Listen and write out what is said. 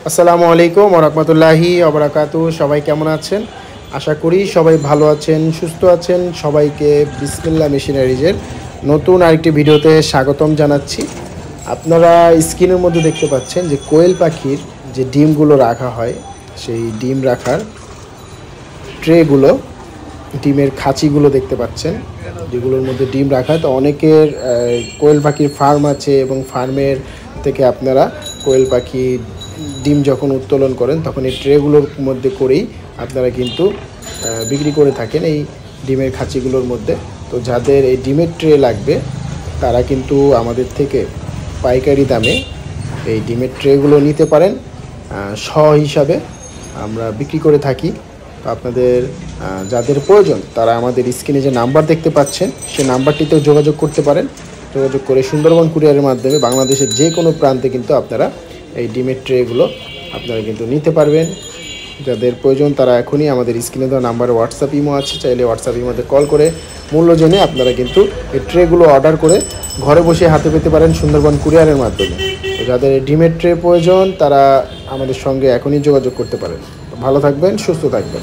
আসসালামু আলাইকুম ওয়া রাহমাতুল্লাহি ওয়া বারাকাতুহু। সবাই কেমন আছেন? আশা করি সবাই ভালো আছেন, সুস্থ আছেন। সবাইকে বিসমিল্লাহ মেশিনারিজের নতুন আরেকটি ভিডিওতে স্বাগতম জানাচ্ছি। আপনারা স্ক্রিনের মধ্যে দেখতে পাচ্ছেন যে কোয়েল পাখির যে ডিমগুলো রাখা হয়, সেই ডিম রাখার ট্রেগুলো, ডিমের খাঁচিগুলো দেখতে পাচ্ছেন, যেগুলোর মধ্যে ডিম রাখা হয়। তো অনেকের কোয়েল পাখির ফার্ম আছে এবং ফার্মের থেকে আপনারা কোয়েল পাখি ডিম যখন উত্তোলন করেন তখন এই ট্রেগুলোর মধ্যে করেই আপনারা কিন্তু বিক্রি করে থাকেন এই ডিমের খাঁচিগুলোর মধ্যে। তো যাদের এই ডিমের ট্রে লাগবে তারা কিন্তু আমাদের থেকে পাইকারি দামে এই ডিমের ট্রেগুলো নিতে পারেন। শ হিসাবে আমরা বিক্রি করে থাকি। তো আপনাদের যাদের প্রয়োজন তারা আমাদের স্ক্রিনে যে নাম্বার দেখতে পাচ্ছেন সেই নাম্বারটিতেও যোগাযোগ করতে পারেন। যোগাযোগ করে সুন্দরবন কুরিয়ারের মাধ্যমে বাংলাদেশের যে কোনো প্রান্তে কিন্তু আপনারা এই ডিমের ট্রেগুলো আপনারা কিন্তু নিতে পারবেন। যাদের প্রয়োজন তারা এখনই আমাদের স্ক্রিনে দেওয়া নাম্বারে হোয়াটসঅ্যাপ ইমো আছে, চাইলে হোয়াটসঅ্যাপ ইমোতে কল করে মূল্য জেনে আপনারা কিন্তু এই ট্রেগুলো অর্ডার করে ঘরে বসে হাতে পেতে পারেন সুন্দরবন কুরিয়ারের মাধ্যমে। তো যাদের ডিমের ট্রে প্রয়োজন তারা আমাদের সঙ্গে এখনই যোগাযোগ করতে পারেন। ভালো থাকবেন, সুস্থ থাকবেন।